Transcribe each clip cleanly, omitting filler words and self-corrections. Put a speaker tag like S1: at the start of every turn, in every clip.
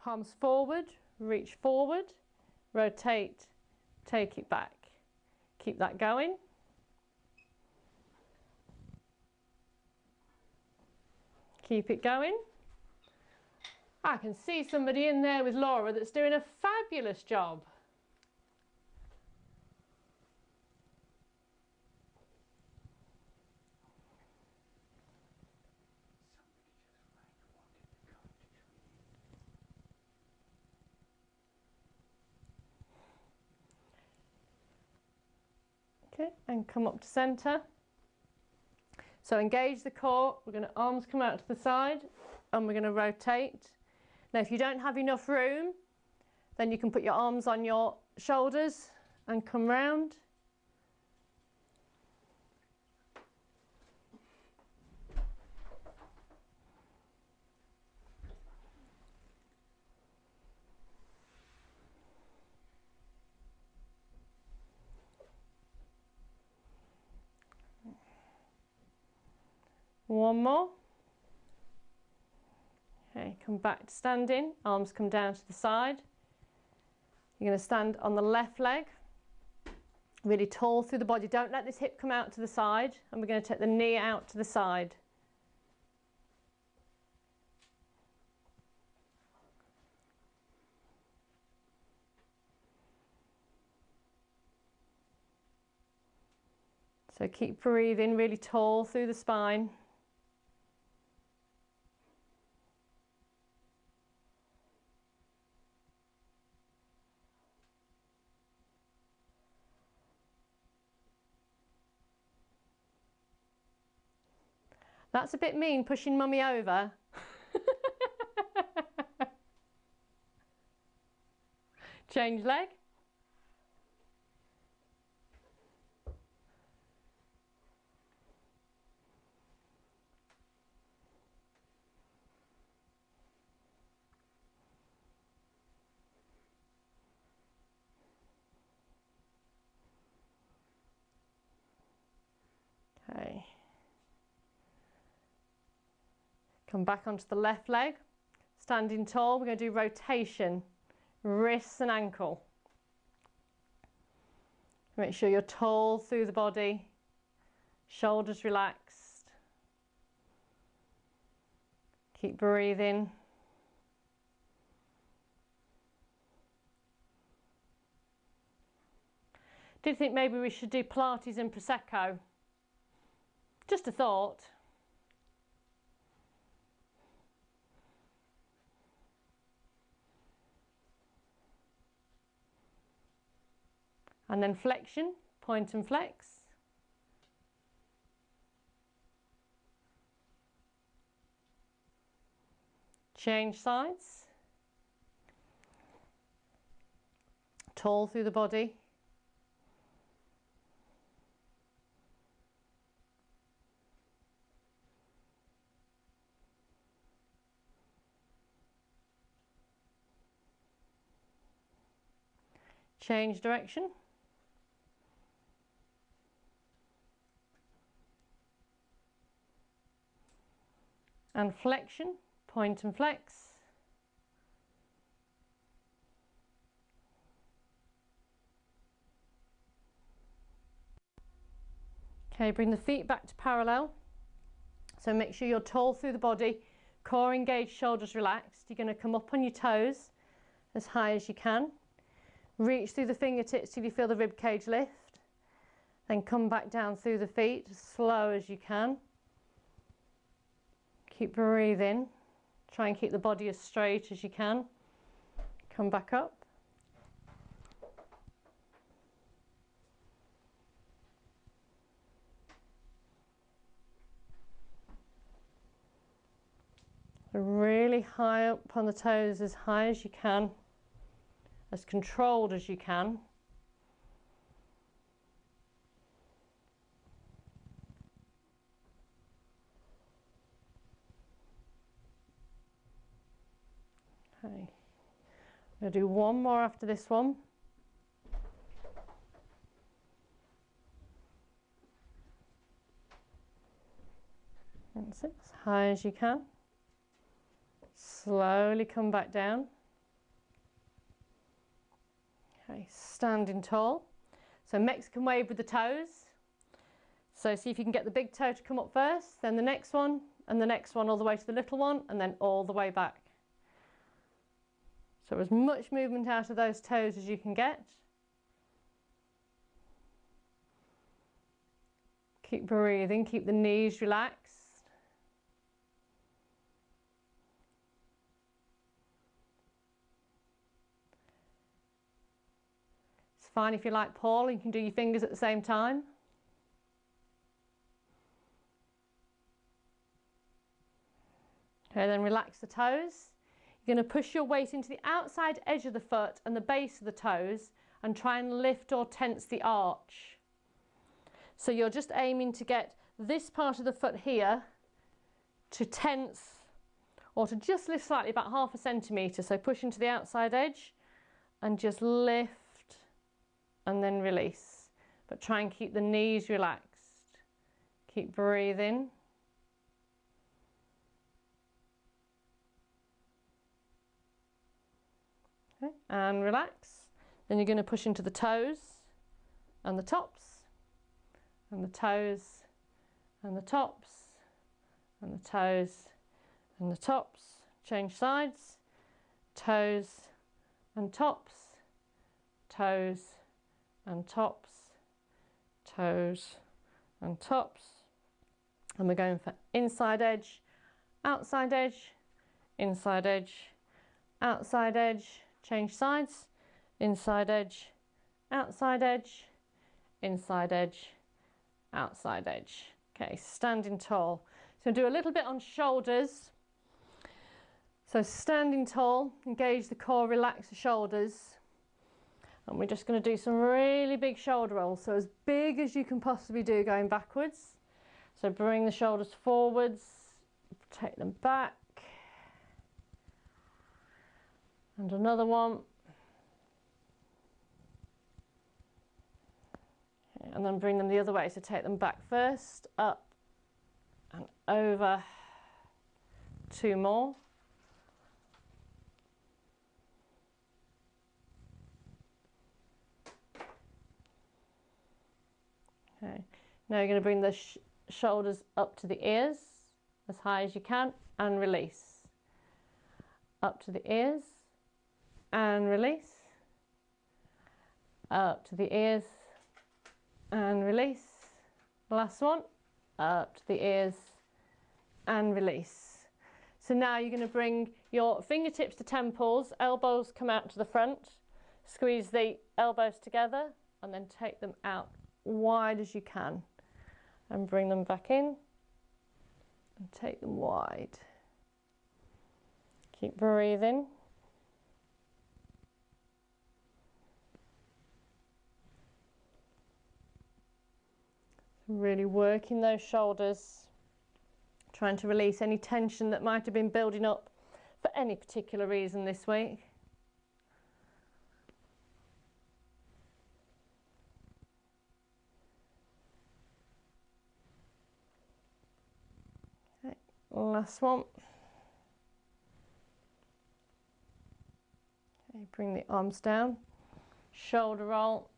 S1: palms forward, reach forward, rotate, take it back. Keep that going. Keep it going. I can see somebody in there with Laura that's doing a fabulous job. Okay, and come up to centre. So engage the core, we're going to arms come out to the side and we're going to rotate. Now if you don't have enough room, then you can put your arms on your shoulders and come round. One more. Okay, come back to standing, arms come down to the side. You're going to stand on the left leg, really tall through the body. Don't let this hip come out to the side, and we're going to take the knee out to the side. So keep breathing really tall through the spine. That's a bit mean, pushing mummy over. Change leg. Okay. Come back onto the left leg, standing tall. We're going to do rotation, wrists and ankle. Make sure you're tall through the body, shoulders relaxed. Keep breathing. Did think maybe we should do Pilates and Prosecco. Just a thought. And then flexion, point and flex. Change sides. Tall through the body. Change direction. And flexion, point and flex. Okay, bring the feet back to parallel. So make sure you're tall through the body, core engaged, shoulders relaxed. You're going to come up on your toes as high as you can. Reach through the fingertips till you feel the rib cage lift. Then come back down through the feet as slow as you can. Keep breathing. Try and keep the body as straight as you can. Come back up. Really high up on the toes, as high as you can, as controlled as you can. Okay, I'm going to do one more after this one. That's it, as high as you can. Slowly come back down. Okay, standing tall. So Mexican wave with the toes. So see if you can get the big toe to come up first, then the next one, and the next one all the way to the little one, and then all the way back. So as much movement out of those toes as you can get. Keep breathing, keep the knees relaxed. It's fine if you like Paul, you can do your fingers at the same time. Okay, then relax the toes. You're going to push your weight into the outside edge of the foot and the base of the toes and try and lift or tense the arch. So you're just aiming to get this part of the foot here to tense or to just lift slightly, about ½ centimetre. So push into the outside edge and just lift and then release. But try and keep the knees relaxed. Keep breathing. Okay, and relax. Then you're going to push into the toes and the tops and the toes and the tops and the toes and the tops. Change sides. Toes and tops, toes and tops, toes and tops. And we're going for inside edge, outside edge, inside edge, outside edge. Change sides, inside edge, outside edge, inside edge, outside edge. Okay, standing tall. So do a little bit on shoulders. So standing tall, engage the core, relax the shoulders. And we're just going to do some really big shoulder rolls. So as big as you can possibly do going backwards. So bring the shoulders forwards, take them back. And another one. Okay, and then bring them the other way. So take them back first, up and over. 2 more. Okay. Now you're going to bring the shoulders up to the ears as high as you can and release. Up to the ears and release. Up to the ears and release. Last one. Up to the ears and release. So now you're going to bring your fingertips to temples, elbows come out to the front, squeeze the elbows together and then take them out wide as you can and bring them back in and take them wide. Keep breathing. Really working those shoulders, trying to release any tension that might have been building up for any particular reason this week. Okay, last one. Okay, bring the arms down, shoulder roll.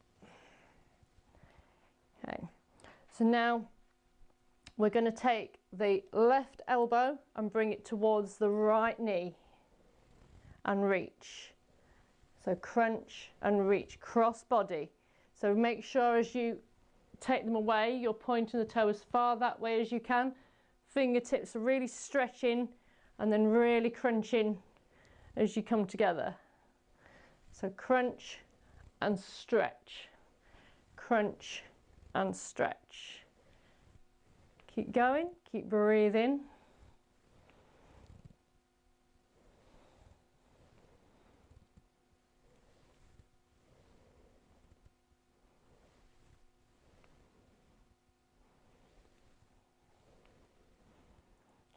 S1: Okay. So now we're going to take the left elbow and bring it towards the right knee and reach. So crunch and reach, cross body. So make sure as you take them away, you're pointing the toe as far that way as you can. Fingertips are really stretching and then really crunching as you come together. So crunch and stretch, crunch and stretch. Keep going, keep breathing.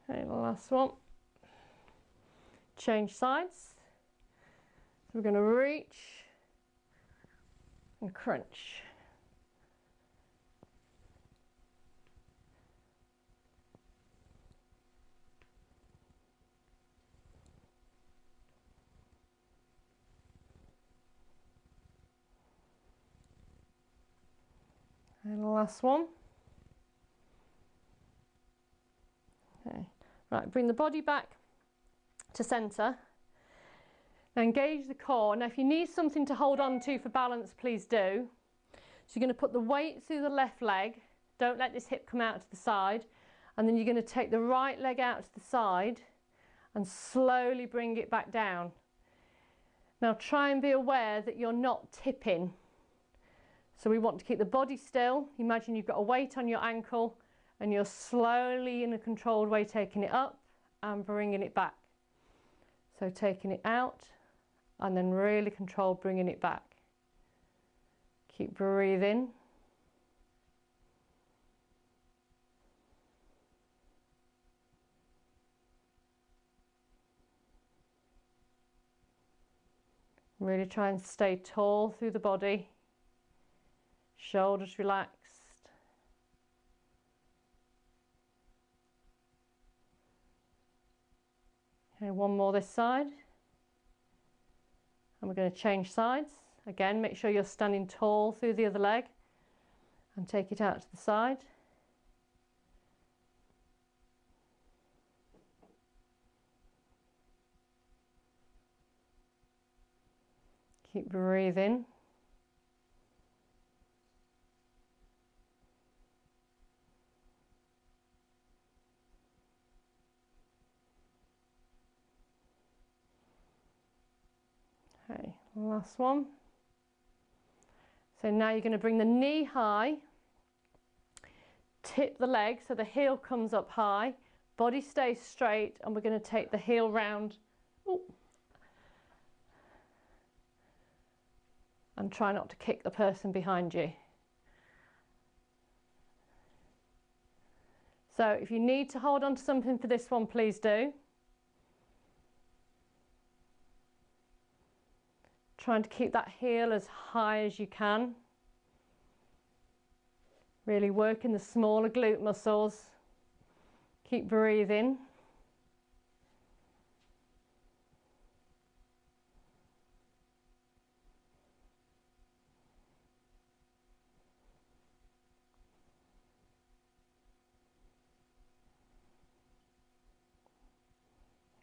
S1: Okay, last one. Change sides. So we're going to reach and crunch. And the last one. Okay. Right, bring the body back to centre. Now engage the core. Now if you need something to hold on to for balance, please do. So you're going to put the weight through the left leg. Don't let this hip come out to the side. And then you're going to take the right leg out to the side and slowly bring it back down. Now try and be aware that you're not tipping. So we want to keep the body still. Imagine you've got a weight on your ankle and you're slowly in a controlled way taking it up and bringing it back. So taking it out and then really controlled bringing it back. Keep breathing. Really try and stay tall through the body. Shoulders relaxed. Okay, one more this side. And we're going to change sides. Again, make sure you're standing tall through the other leg and take it out to the side. Keep breathing. Okay, last one. So now you're going to bring the knee high, tip the leg so the heel comes up high, body stays straight, and we're going to take the heel round. Ooh. And try not to kick the person behind you. So if you need to hold on to something for this one, please do. Trying to keep that heel as high as you can. Really working the smaller glute muscles. Keep breathing.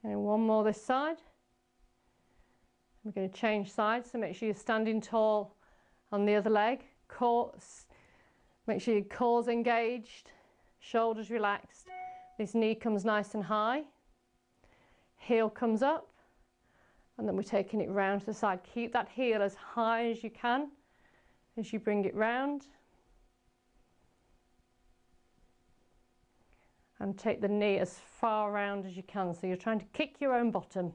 S1: And one more this side. We're going to change sides, so make sure you're standing tall on the other leg. Make sure your core's engaged, shoulders relaxed. This knee comes nice and high. Heel comes up, and then we're taking it round to the side. Keep that heel as high as you can as you bring it round. And take the knee as far round as you can, so you're trying to kick your own bottom.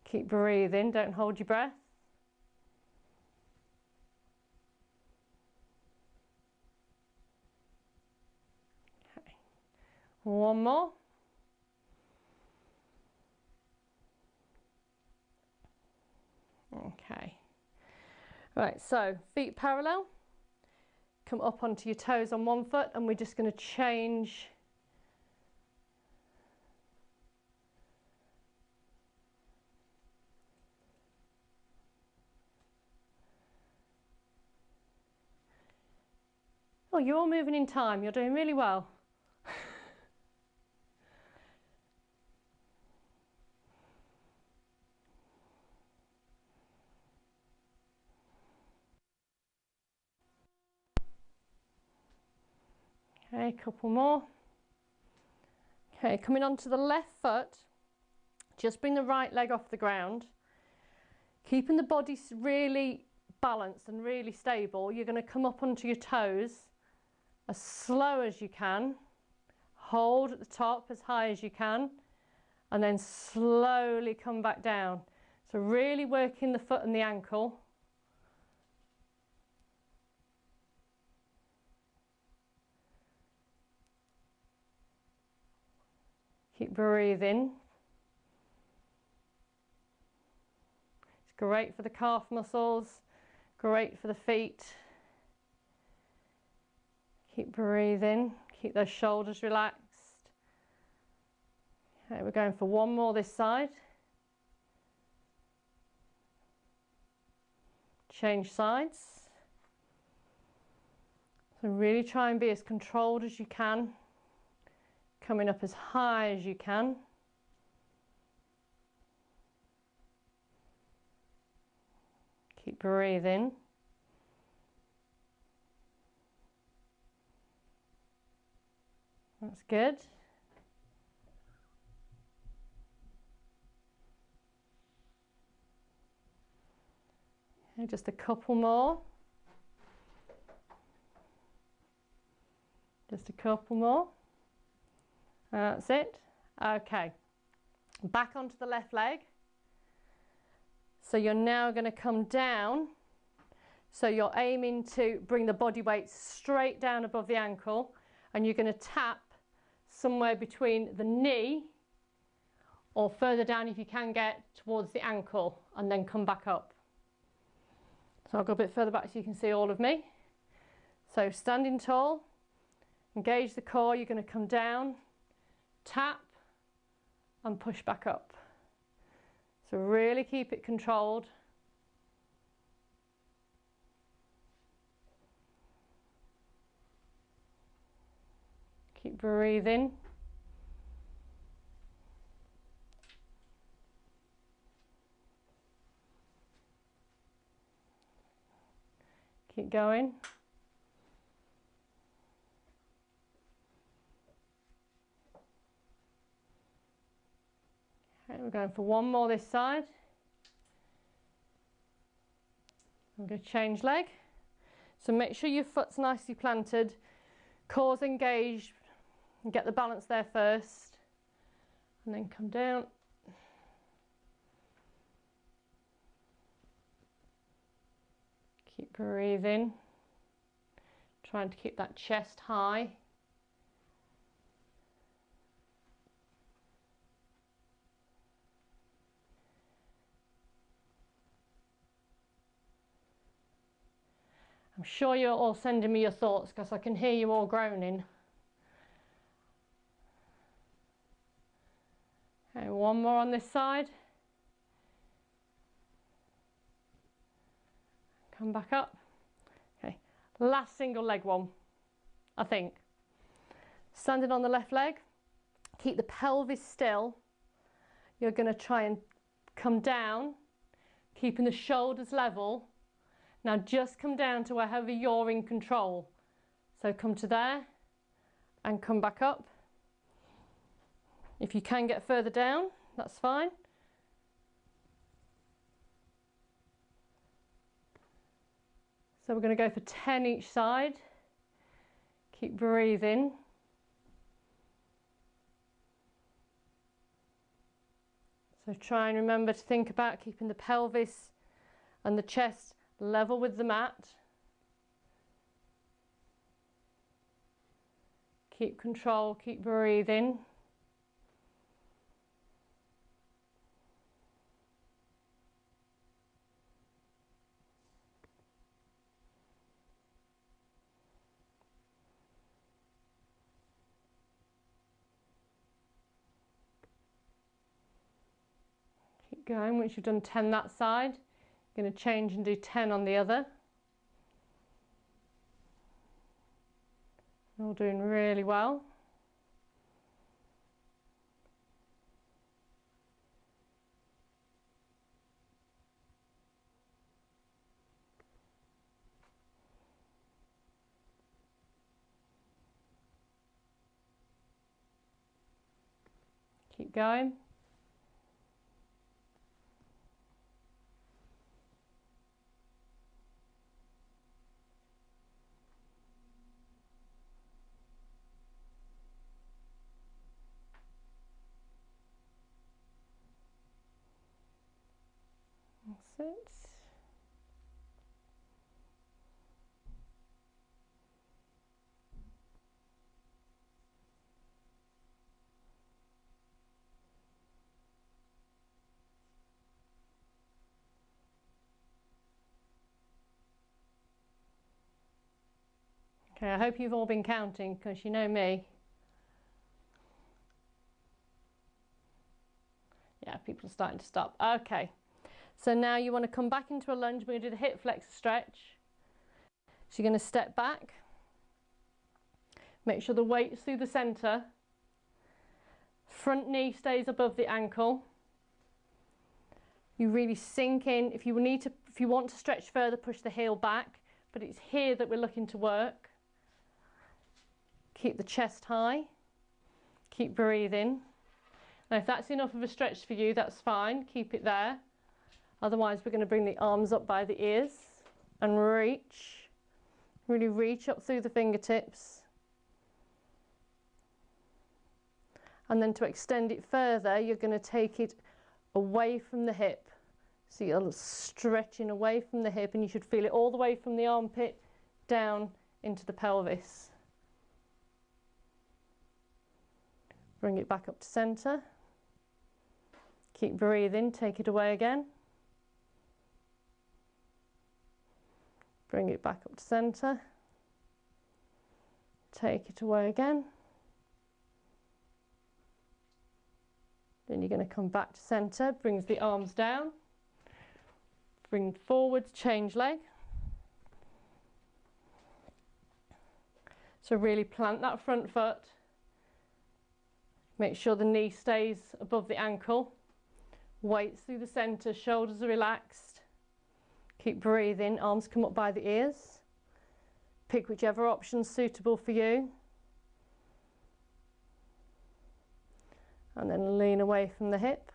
S1: Keep breathing, don't hold your breath. Okay. One more. Okay. Right, so feet parallel. Come up onto your toes on one foot, and we're just going to change. Oh, you're all moving in time. You're doing really well. Okay, a couple more. Okay, coming onto the left foot, just bring the right leg off the ground. Keeping the body really balanced and really stable, you're going to come up onto your toes as slow as you can. Hold at the top as high as you can, and then slowly come back down. So really working the foot and the ankle. Keep breathing. It's great for the calf muscles, great for the feet. Keep breathing, keep those shoulders relaxed. Okay, we're going for one more this side. Change sides. So really try and be as controlled as you can, coming up as high as you can. Keep breathing. That's good. Okay, just a couple more. Just a couple more. That's it. Okay. Back onto the left leg. So you're now going to come down. So you're aiming to bring the body weight straight down above the ankle, and you're going to tap somewhere between the knee or further down if you can get towards the ankle, and then come back up. So I'll go a bit further back so you can see all of me. So standing tall, engage the core, you're going to come down, tap and push back up. So really keep it controlled. Keep breathing. Keep going. Okay, we're going for one more this side. I'm going to change leg. So make sure your foot's nicely planted, core's engaged, and get the balance there first. And then come down. Keep breathing. Trying to keep that chest high. I'm sure you're all sending me your thoughts because I can hear you all groaning. Okay, one more on this side. Come back up. Okay, last single leg one, I think. Standing on the left leg, keep the pelvis still. You're going to try and come down, keeping the shoulders level. Now just come down to wherever you're in control. So come to there and come back up. If you can get further down, that's fine. So we're going to go for 10 each side. Keep breathing. So try and remember to think about keeping the pelvis and the chest level with the mat. Keep control, keep breathing. Keep going. Once you've done 10 that side, you're going to change and do 10 on the other. All doing really well. Keep going. That's it. Okay, I hope you've all been counting because you know me. Yeah, people are starting to stop. Okay, So now you want to come back into a lunge. We're going to do the hip flexor stretch. So you're going to step back. Make sure the weight's through the centre. Front knee stays above the ankle. You really sink in. If you want to stretch further, push the heel back, but it's here that we're looking to work. Keep the chest high. Keep breathing. Now if that's enough of a stretch for you, that's fine. Keep it there. Otherwise, we're going to bring the arms up by the ears and reach. Really reach up through the fingertips. And then to extend it further, you're going to take it away from the hip. So you're stretching away from the hip, and you should feel it all the way from the armpit down into the pelvis. Bring it back up to centre. Keep breathing, take it away again. Bring it back up to centre. Take it away again. Then you're going to come back to centre, brings the arms down. Bring forwards, change leg. So really plant that front foot. Make sure the knee stays above the ankle. Weights through the centre, shoulders are relaxed. Keep breathing, arms come up by the ears. Pick whichever option's suitable for you. And then lean away from the hip.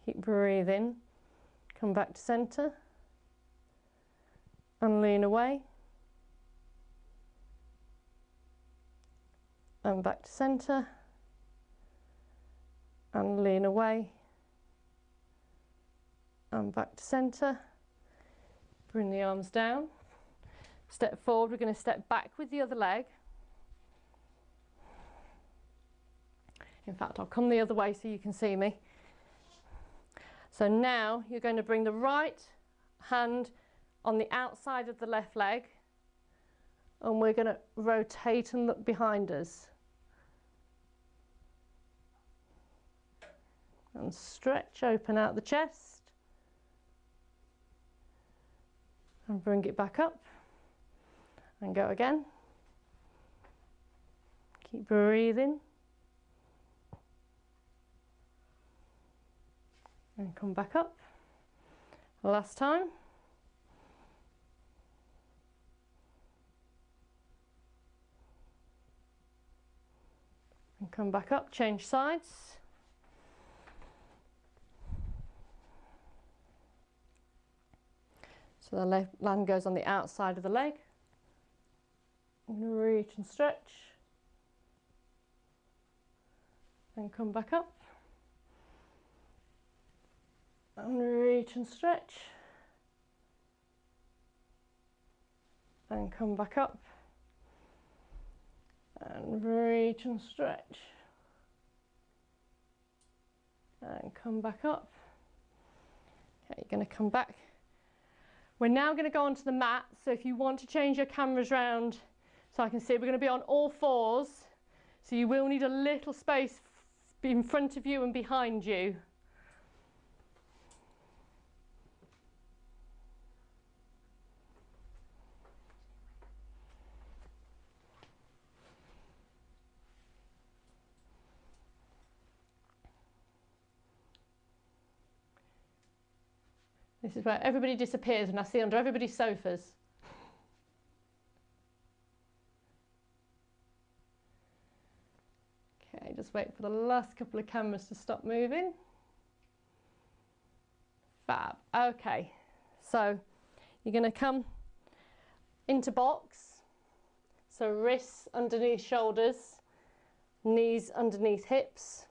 S1: Keep breathing. Come back to centre. And lean away. And back to centre. And lean away. And back to centre. Bring the arms down. Step forward, we're going to step back with the other leg. In fact, I'll come the other way so you can see me. So now you're going to bring the right hand on the outside of the left leg, and we're going to rotate and look behind us. And stretch, open out the chest. And bring it back up. And go again. Keep breathing. And come back up. Last time. And come back up, change sides. So the left hand goes on the outside of the leg. I'm going to reach and stretch. And come back up. And reach and stretch. And come back up. And reach and stretch. And come back up. Okay, you're going to come back. We're now going to go onto the mat, so if you want to change your cameras round so I can see, we're going to be on all fours, so you will need a little space in front of you and behind you. This is where everybody disappears when I see under everybody's sofas. Okay, just wait for the last couple of cameras to stop moving. Fab. Okay, so you're going to come into box. So wrists underneath shoulders, knees underneath hips.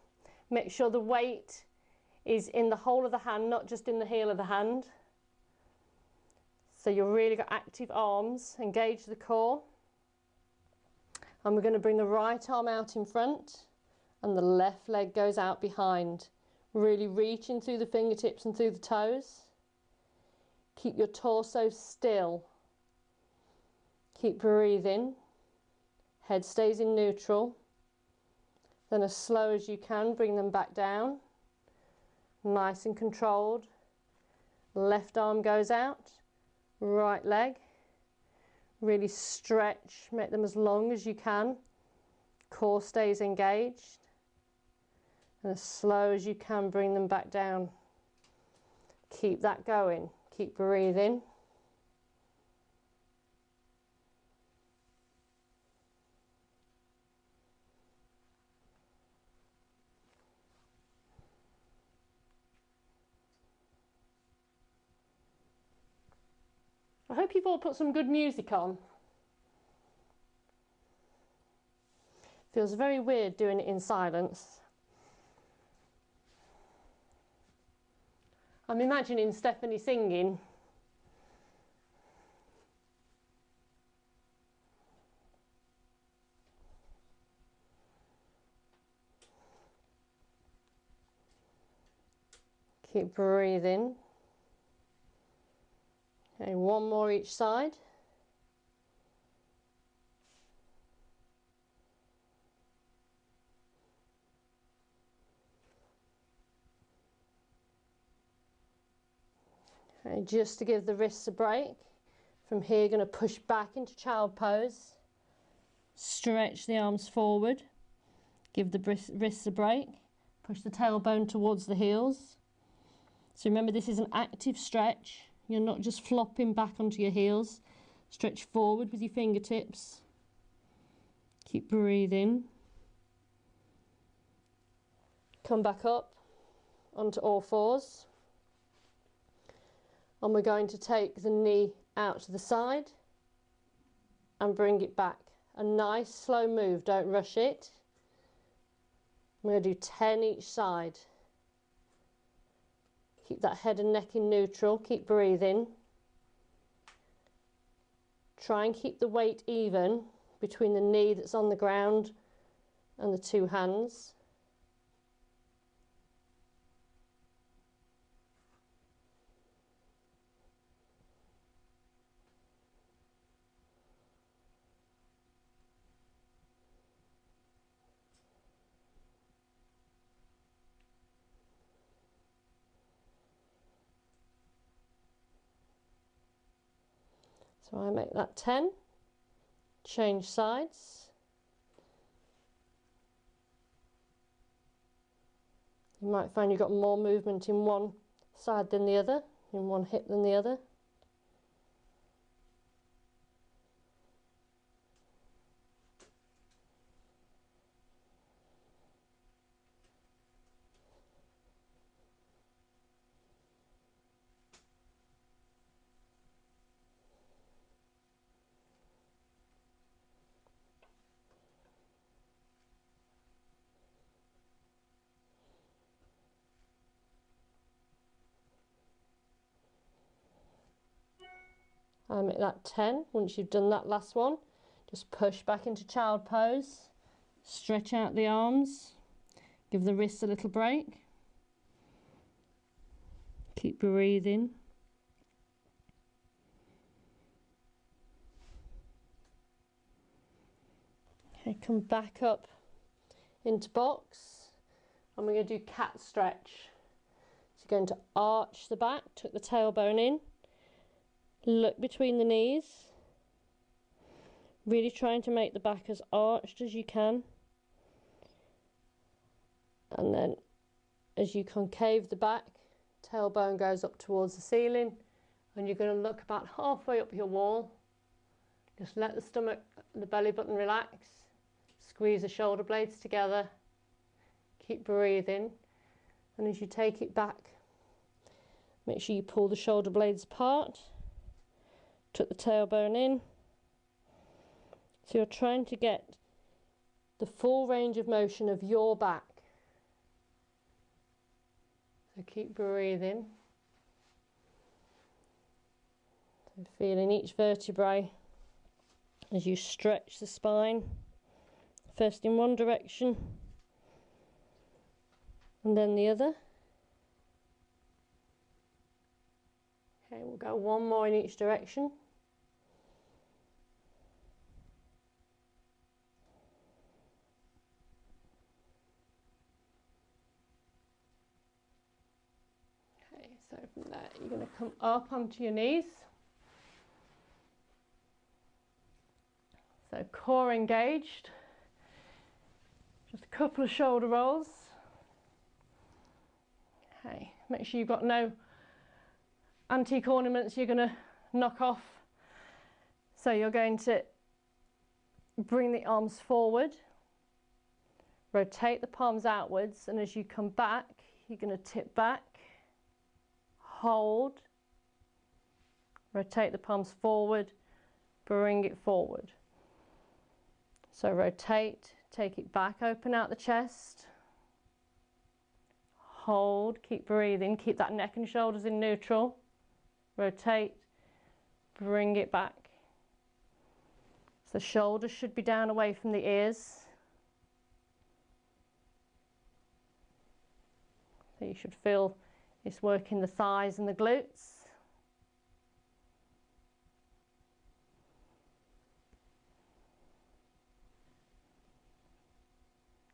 S1: Make sure the weight is in the whole of the hand, not just in the heel of the hand. So you've really got active arms, engage the core. And we're going to bring the right arm out in front and the left leg goes out behind. Really reaching through the fingertips and through the toes. Keep your torso still. Keep breathing. Head stays in neutral. Then as slow as you can, bring them back down. nice and controlled. Left arm goes out, right leg. Really stretch, make them as long as you can. Core stays engaged. And as slow as you can, bring them back down. Keep that going. Keep breathing. I hope you've all put some good music on. Feels very weird doing it in silence. I'm imagining Stephanie singing. Keep breathing. Okay, one more each side. Okay, just to give the wrists a break. From here, you're going to push back into child pose. Stretch the arms forward. Give the wrists a break. Push the tailbone towards the heels. So remember, this is an active stretch. You're not just flopping back onto your heels. Stretch forward with your fingertips. Keep breathing. Come back up onto all fours. And we're going to take the knee out to the side and bring it back. A nice slow move, don't rush it. I'm going to do 10 each side. Keep that head and neck in neutral, keep breathing. Try and keep the weight even between the knee that's on the ground and the two hands. So I make that 10, change sides. You might find you've got more movement in one side than the other, in one hip than the other. I make that 10. Once you've done that last one, just push back into child pose, stretch out the arms, give the wrists a little break, keep breathing. Okay, come back up into box, and we're going to do cat stretch. So you're going to arch the back, tuck the tailbone in, look between the knees, really trying to make the back as arched as you can. And then as you concave the back, tailbone goes up towards the ceiling, and you're going to look about halfway up your wall. Just let the stomach, the belly button relax, squeeze the shoulder blades together, keep breathing, and as you take it back, make sure you pull the shoulder blades apart. Tuck the tailbone in. So you're trying to get the full range of motion of your back. So keep breathing. So feeling each vertebrae as you stretch the spine, first in one direction and then the other. Okay, we'll go one more in each direction. So from there, you're going to come up onto your knees. So core engaged. Just a couple of shoulder rolls. Okay, make sure you've got no antique ornaments you're going to knock off. So you're going to bring the arms forward, rotate the palms outwards, and as you come back, you're going to tip back, hold, rotate the palms forward, bring it forward. So rotate, take it back, open out the chest, hold, keep breathing, keep that neck and shoulders in neutral, rotate, bring it back. So the shoulders should be down away from the ears. So you should feel it's working the thighs and the glutes.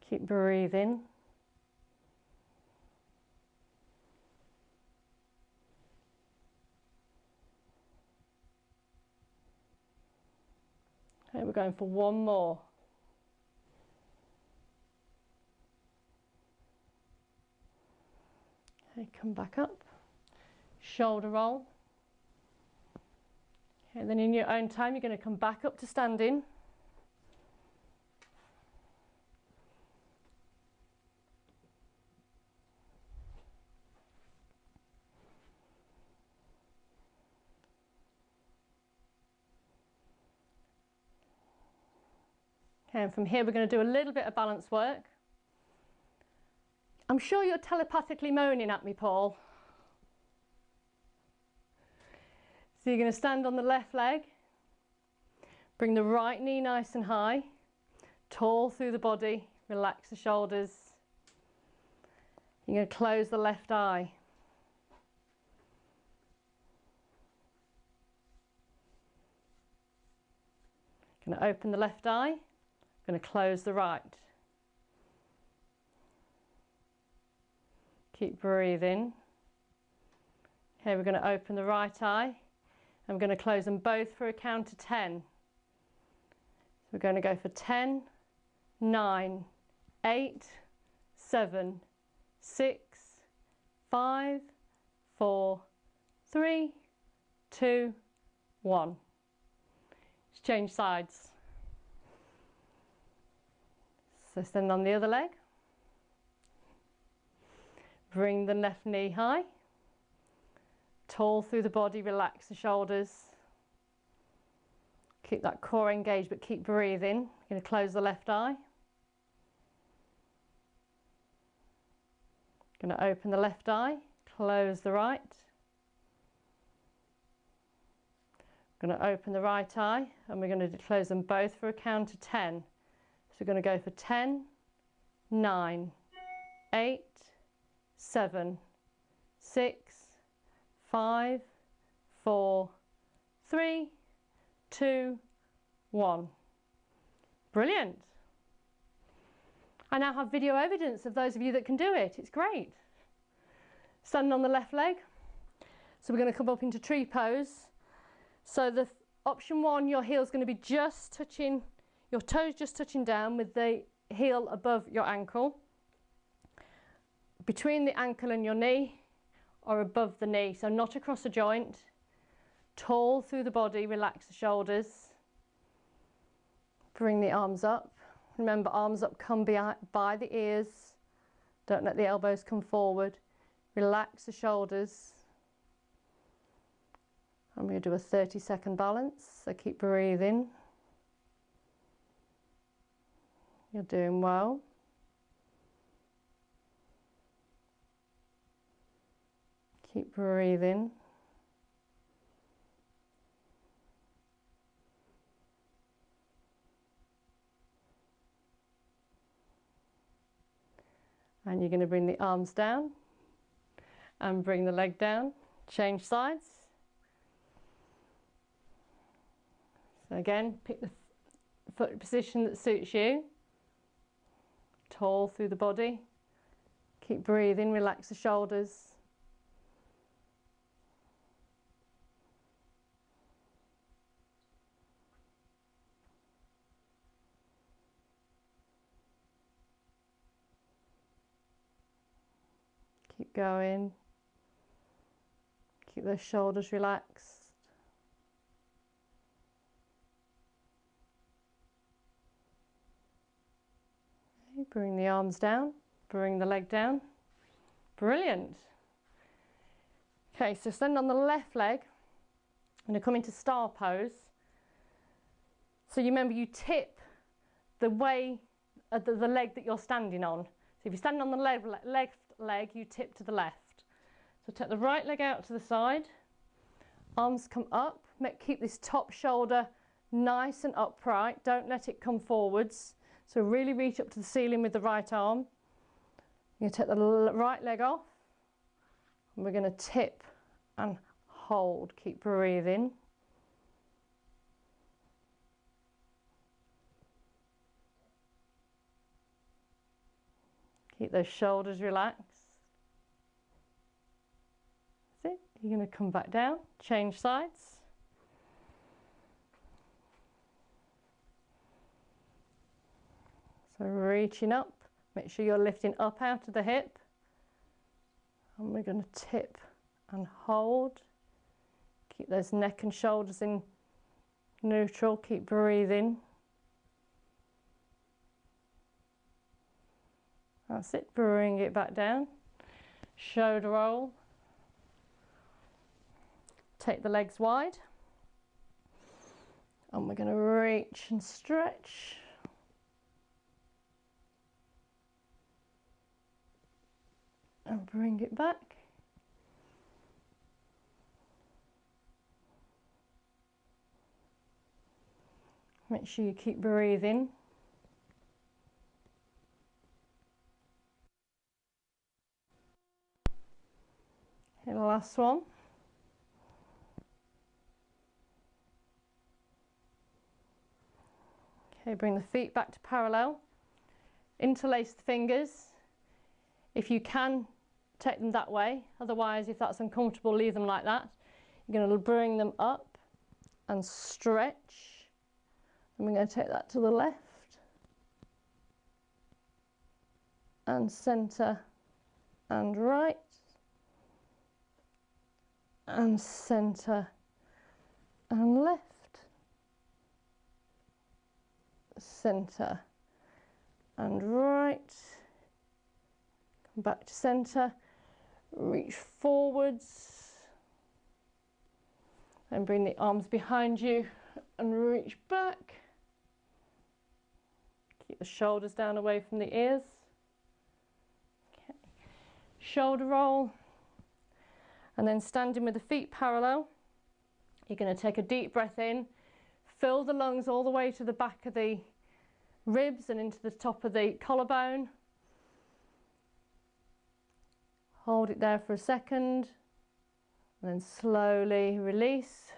S1: Keep breathing. Okay, we're going for one more. Okay, come back up. Shoulder roll. Okay, then in your own time, you're going to come back up to standing. Okay, and from here we're going to do a little bit of balance work. I'm sure you're telepathically moaning at me, Paul. So you're going to stand on the left leg, bring the right knee nice and high, tall through the body, relax the shoulders. You're going to close the left eye. Going to open the left eye. Going to close the right. Keep breathing. Okay, we're going to open the right eye. I'm going to close them both for a count of 10. So we're going to go for 10, 9, 8, 7, 6, 5, 4, 3, 2, 1. Let's change sides. So stand on the other leg. Bring the left knee high. Tall through the body, relax the shoulders. Keep that core engaged, but keep breathing. You're going to close the left eye. Going to open the left eye, close the right. Going to open the right eye, and we're going to close them both for a count of 10. So we're going to go for 10, 9, 8, 7, 6, 5, 4, 3, 2, 1. Brilliant. I now have video evidence of those of you that can do it. It's great. Standing on the left leg. So we're going to come up into tree pose. So the option 1, your heel's going to be just touching, your toes just touching down with the heel above your ankle. Between the ankle and your knee, or above the knee, so not across a joint. Tall through the body, relax the shoulders. Bring the arms up. Remember, arms up come by the ears. Don't let the elbows come forward. Relax the shoulders. I'm going to do a 30-second balance, so keep breathing. You're doing well. Keep breathing. And you're going to bring the arms down and bring the leg down. Change sides. So again, pick the foot position that suits you. Tall through the body. Keep breathing, relax the shoulders. Keep going. Keep those shoulders relaxed. Okay, bring the arms down, bring the leg down. Brilliant. Okay, so stand on the left leg. I'm going to come into star pose. So you remember you tip the way the leg that you're standing on. So if you're standing on the left leg, you tip to the left. So take the right leg out to the side, arms come up, keep this top shoulder nice and upright, don't let it come forwards. So really reach up to the ceiling with the right arm. You're going to take the right leg off, and we're going to tip and hold, keep breathing. Keep those shoulders relaxed. That's it. You're going to come back down, change sides. So reaching up, make sure you're lifting up out of the hip. And we're going to tip and hold. Keep those neck and shoulders in neutral, keep breathing. That's it, bring it back down. Shoulder roll. Take the legs wide. And we're going to reach and stretch. And bring it back. Make sure you keep breathing. Okay, the last one. Okay, bring the feet back to parallel. Interlace the fingers. If you can, take them that way. Otherwise, if that's uncomfortable, leave them like that. You're going to bring them up and stretch. And we're going to take that to the left. And centre and right. And centre and left. Centre and right. Come back to centre. Reach forwards. And bring the arms behind you and reach back. Keep the shoulders down away from the ears. Okay. Shoulder roll. And then standing with the feet parallel, you're going to take a deep breath in, fill the lungs all the way to the back of the ribs and into the top of the collarbone. Hold it there for a second, and then slowly release.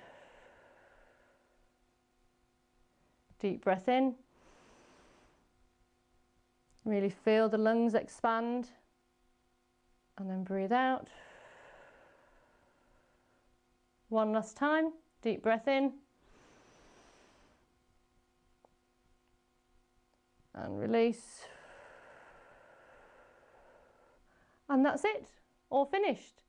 S1: Deep breath in. Really feel the lungs expand, and then breathe out. One last time, deep breath in. And release. And that's it, all finished.